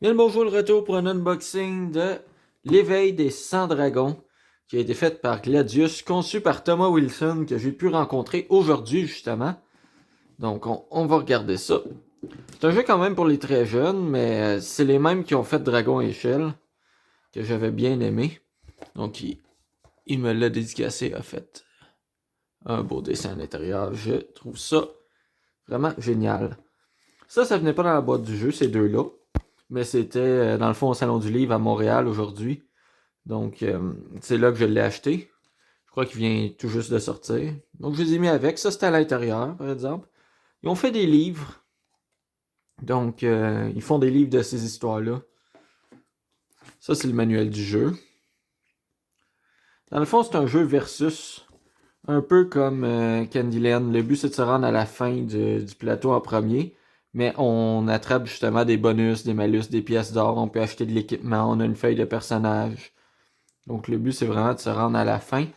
Bien le bonjour, le retour pour un unboxing de L'éveil des 100 dragons qui a été fait par Gladius, conçu par Thomas Wilson que j'ai pu rencontrer aujourd'hui justement. Donc on va regarder ça. C'est un jeu quand même pour les très jeunes, mais c'est les mêmes qui ont fait Dragon Échelle que j'avais bien aimé. Donc il me l'a dédicacé, a fait un beau dessin à l'intérieur. Je trouve ça vraiment génial. Ça venait pas dans la boîte du jeu, ces deux-là. Mais c'était dans le fond au Salon du Livre à Montréal aujourd'hui. Donc c'est là que je l'ai acheté. Je crois qu'il vient tout juste de sortir. Donc je les ai mis avec. Ça c'était à l'intérieur, par exemple. Ils ont fait des livres. Donc ils font des livres de ces histoires-là. Ça c'est le manuel du jeu. Dans le fond, c'est un jeu versus. Un peu comme Candyland. Le but c'est de se rendre à la fin du plateau en premier. Mais on attrape justement des bonus, des malus, des pièces d'or. On peut acheter de l'équipement. On a une feuille de personnage. Donc le but c'est vraiment de se rendre à la fin.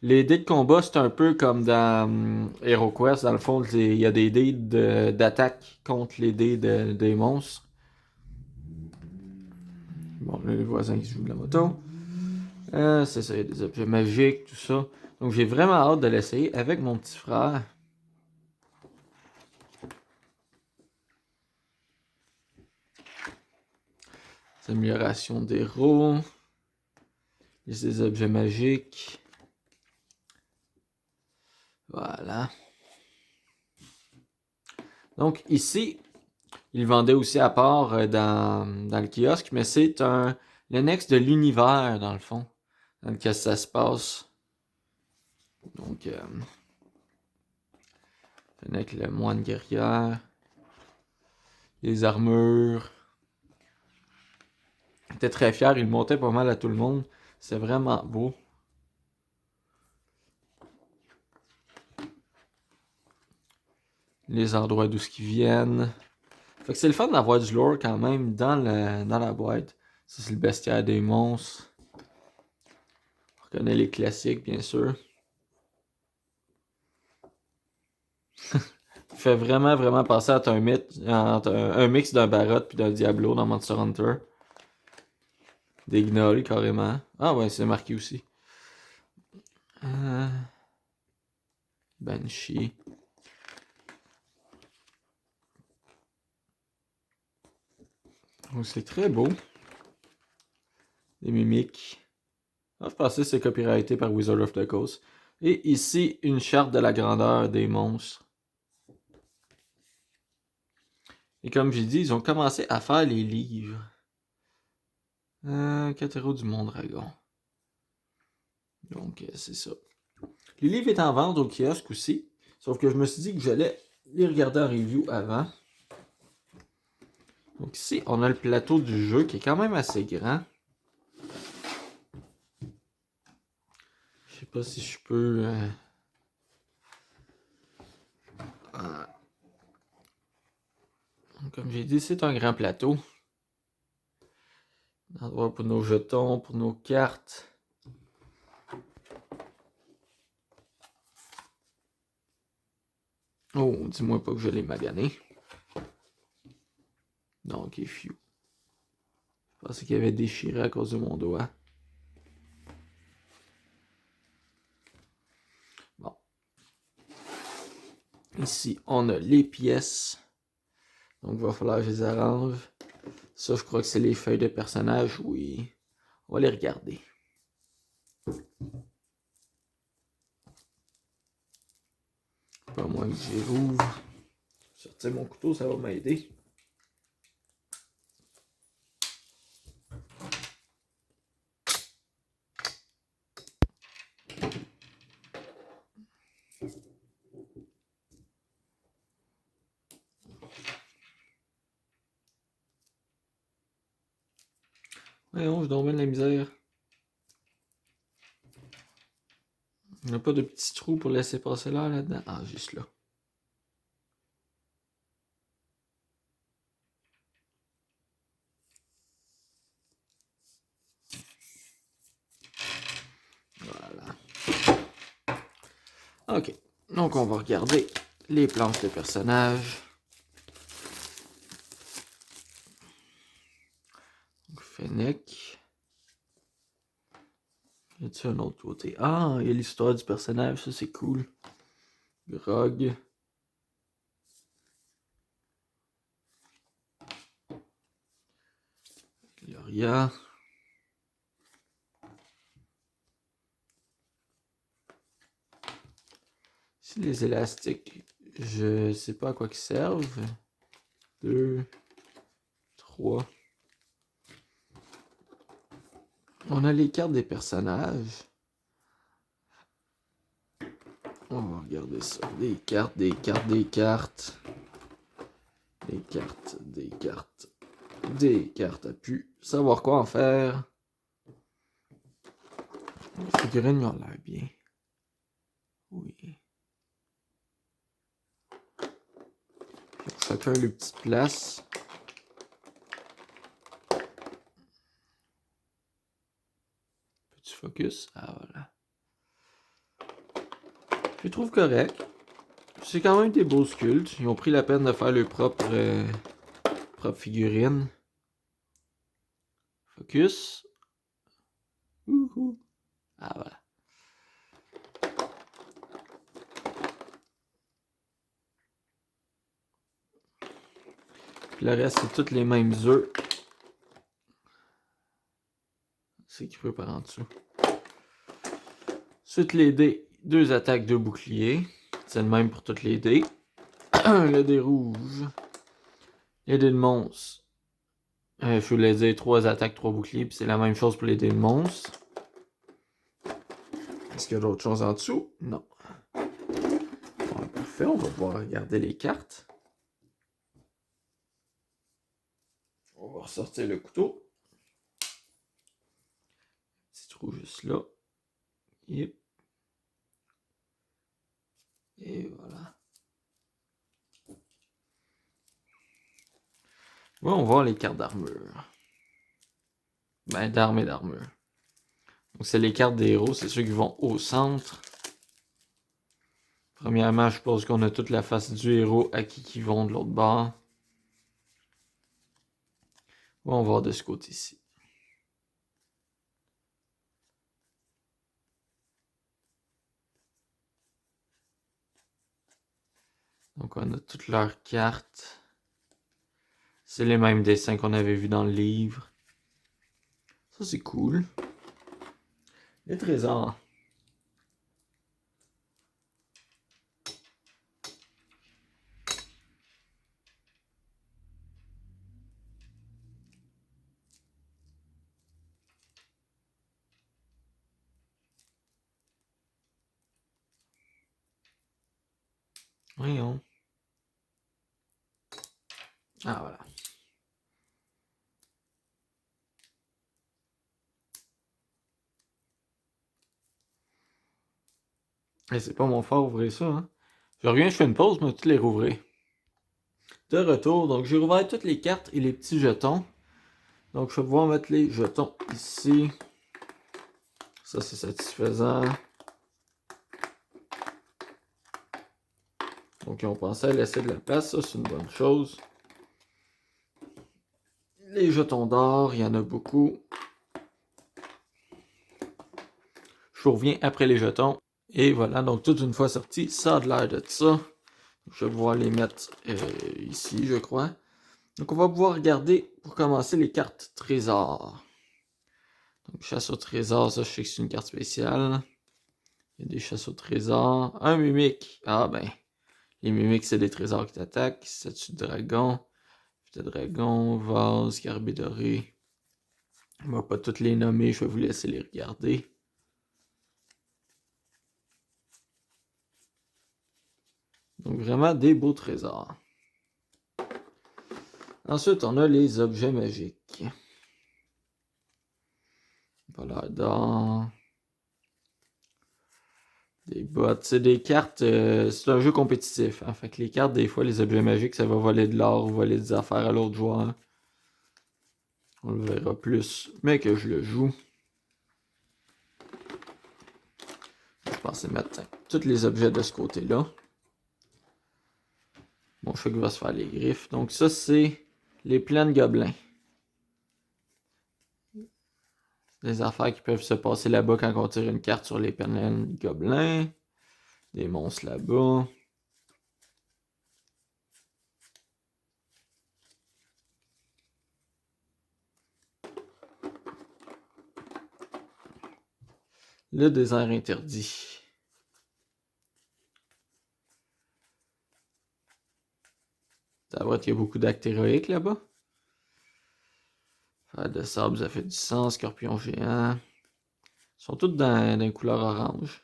Les dés de combat, c'est un peu comme dans HeroQuest. Dans le fond, il y a des dés d'attaque contre les dés des monstres. Bon, là, les voisins qui jouent de la moto. C'est ça, il y a des objets magiques, tout ça. Donc j'ai vraiment hâte de l'essayer avec mon petit frère. Amélioration des héros. Il y a des objets magiques. Voilà. Donc ici, il vendait aussi à part dans le kiosque, mais c'est l'annexe de l'univers dans le fond, dans lequel ça se passe. Donc, avec le moine guerrière, les armures. Il était très fier, il montait pas mal à tout le monde. C'est vraiment beau. Les endroits d'où ce qu'ils viennent. Fait que c'est le fun d'avoir du lore quand même dans la boîte. Ça, c'est le bestiaire des monstres. On reconnaît les classiques, bien sûr. Il fait vraiment, vraiment penser à un mix d'un Barot puis d'un Diablo dans Monster Hunter. Des gnolls, carrément. Ah ouais, c'est marqué aussi. Banshee. Donc c'est très beau. Des mimiques. Ah, je pensais que c'est copyrighté par Wizard of the Coast. Et ici, une charte de la grandeur des monstres. Et comme j'ai dit, ils ont commencé à faire les livres. 4 héros du Monde Dragon. Donc, c'est ça. Les livres est en vente au kiosque aussi. Sauf que je me suis dit que j'allais les regarder en review avant. Donc ici, on a le plateau du jeu qui est quand même assez grand. Je sais pas si je peux... Comme j'ai dit, c'est un grand plateau. Endroit pour nos jetons, pour nos cartes. Oh, dis-moi pas que je l'ai magané. Non, ok, phew. Je pensais qu'il avait déchiré à cause de mon doigt. Bon. Ici, on a les pièces. Donc, il va falloir que je les arrange. Ça, je crois que c'est les feuilles de personnages. Oui. On va les regarder. Pas moins que j'y rouvre. Sortir mon couteau, ça va m'aider. Voyons, je donne bien de la misère. Il n'y a pas de petits trous pour laisser passer l'air là-dedans. Ah, juste là. Voilà. Ok. Donc, on va regarder les planches de personnages. Fennec. Y a-t-il un autre côté? Ah, il y a l'histoire du personnage, ça c'est cool. Grog. Gloria. Ici, les élastiques, je sais pas à quoi ils servent. 2, 3. On a les cartes des personnages. On va regarder ça. Des cartes, des cartes, des cartes. Des cartes, des cartes. Des cartes à pu savoir quoi en faire. Les figurines ont l'air bien. Oui. Chacun les petites places. Petit focus. Ah voilà. Je les trouve correct. C'est quand même des beaux sculptes. Ils ont pris la peine de faire leur propre figurine. Focus. Ouhou. Ah voilà. Puis le reste, c'est toutes les mêmes œufs. C'est cru par en dessous. Ensuite, les dés. 2 attaques, 2 boucliers. C'est le même pour toutes les dés. Le dé rouge. Les dés de monstre. Je voulais dire 3 attaques, 3 boucliers. Puis c'est la même chose pour les dés de monstre. Est-ce qu'il y a d'autres choses en dessous? Non. Bon, parfait, on va pouvoir regarder les cartes. On va ressortir le couteau. Petit trou juste là. Yep. Et voilà. Bon, on va voir les cartes d'armure. Ben, d'armes et d'armure. Donc, c'est les cartes des héros, c'est ceux qui vont au centre. Premièrement, je suppose qu'on a toute la face du héros à qui vont de l'autre bord. Bon, on va voir de ce côté-ci. Donc, on a toutes leurs cartes. C'est les mêmes dessins qu'on avait vus dans le livre. Ça, c'est cool. Les trésors. Voyons. Ah, voilà. Et c'est pas mon fort ouvrir ça, hein. Je reviens, je fais une pause, mais toutes les rouvrir. De retour, donc j'ai rouvert toutes les cartes et les petits jetons. Donc je vais pouvoir mettre les jetons ici. Ça, c'est satisfaisant. Donc ils ont pensé à laisser de la place, ça c'est une bonne chose. Les jetons d'or, il y en a beaucoup. Je reviens après les jetons. Et voilà, donc toute une fois sorti, ça a l'air de ça. Je vais pouvoir les mettre ici, je crois. Donc on va pouvoir regarder, pour commencer, les cartes trésors. Donc chasse au trésor, ça je sais que c'est une carte spéciale. Il y a des chasses au trésor. Un mimique. Ah ben, les mimiques c'est des trésors qui t'attaquent. Statue de dragon. De dragon, vase, carbé doré. On va pas toutes les nommer, je vais vous laisser les regarder. Donc vraiment des beaux trésors. Ensuite, on a les objets magiques. Valeur d'or. Des bottes. C'est des cartes. C'est un jeu compétitif. Hein? Fait que les cartes, des fois, les objets magiques, ça va voler de l'or ou voler des affaires à l'autre joueur. On le verra plus, mais que je le joue. Je pensais mettre tous les objets de ce côté-là. Mon chat qui va se faire les griffes. Donc ça, c'est les plans de gobelins. Des affaires qui peuvent se passer là-bas quand on tire une carte sur les panels gobelins. Des monstres là-bas. Le désert interdit. Ça va, il y a beaucoup d'actes héroïques là-bas. Fer de sable, ça fait du sens. Scorpion géant. Ils sont tous dans une couleur orange.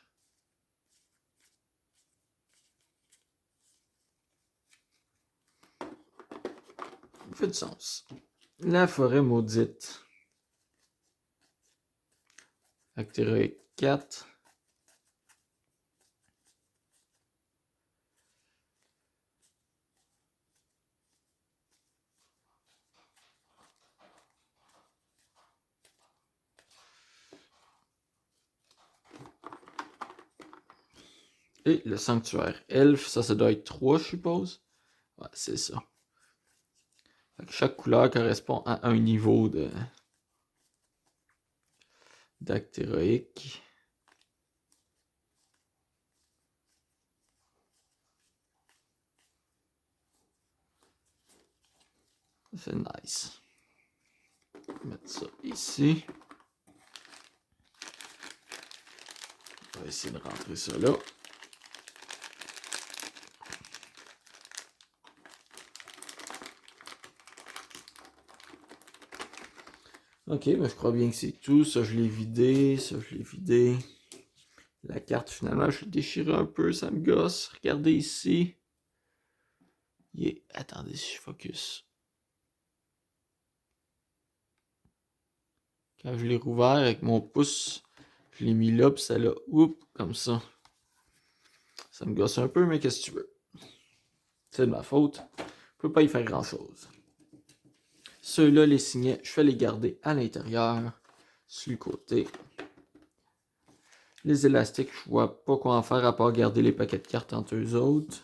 Ça fait du sens. La forêt maudite. Acte héroïque 4. Et le sanctuaire elfe, ça doit être 3, je suppose. Ouais, c'est ça. Fait que chaque couleur correspond à un niveau d'acte héroïque. C'est nice. On va mettre ça ici. On va essayer de rentrer ça là. Ok, ben je crois bien que c'est tout. Ça, je l'ai vidé. Ça, je l'ai vidé. La carte, finalement, je l'ai déchirée un peu. Ça me gosse. Regardez ici. Yeah. Attendez si je focus. Quand je l'ai rouvert avec mon pouce, je l'ai mis là, puis ça l'a, comme ça. Ça me gosse un peu, mais qu'est-ce que tu veux? C'est de ma faute. Je peux pas y faire grand-chose. Ceux-là, les signets, je vais les garder à l'intérieur, sur le côté. Les élastiques, je vois pas quoi en faire à part garder les paquets de cartes entre eux autres.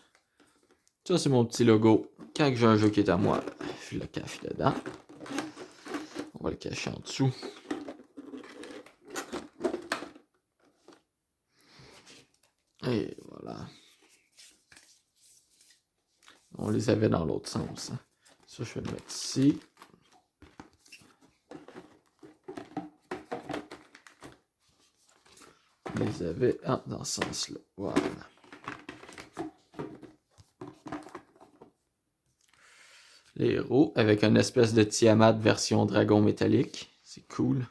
Ça, c'est mon petit logo. Quand j'ai un jeu qui est à moi, je le cache dedans. On va le cacher en dessous. Et voilà. On les avait dans l'autre sens. Hein. Ça, je vais le mettre ici. On les avait dans ce sens-là. Voilà. Les héros avec une espèce de Tiamat version dragon métallique. C'est cool.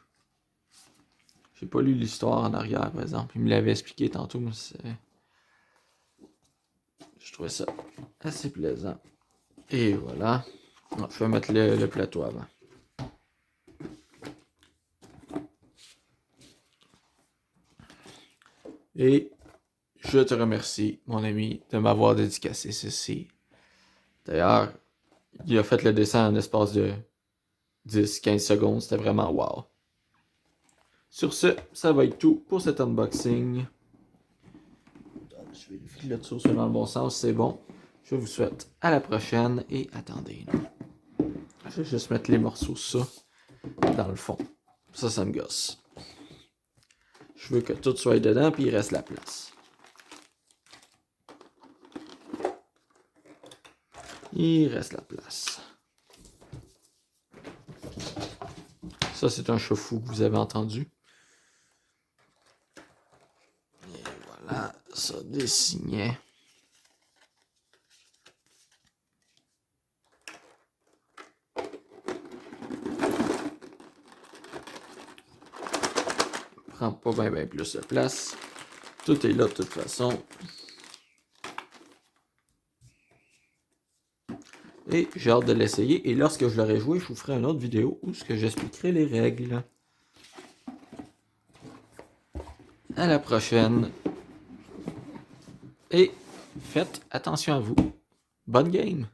J'ai pas lu l'histoire en arrière, par exemple. Il me l'avait expliqué tantôt, mais je trouvais ça assez plaisant. Et voilà. Non, je vais mettre le plateau avant. Et je te remercie, mon ami, de m'avoir dédicacé ceci. D'ailleurs, il a fait le dessin en espace de 10-15 secondes. C'était vraiment wow. Sur ce, ça va être tout pour cet unboxing. Je vérifie que le tour soit dans le bon sens, c'est bon. Je vous souhaite à la prochaine et attendez. Je vais juste mettre les morceaux ça dans le fond. Ça me gosse. Je veux que tout soit dedans puis il reste la place. Il reste la place. Ça, c'est un chat fou que vous avez entendu. Et voilà, ça dessinait. Prend pas bien plus de place. Tout est là de toute façon. Et j'ai hâte de l'essayer. Et lorsque je l'aurai joué, je vous ferai une autre vidéo où j'expliquerai les règles. À la prochaine. Et faites attention à vous. Bonne game!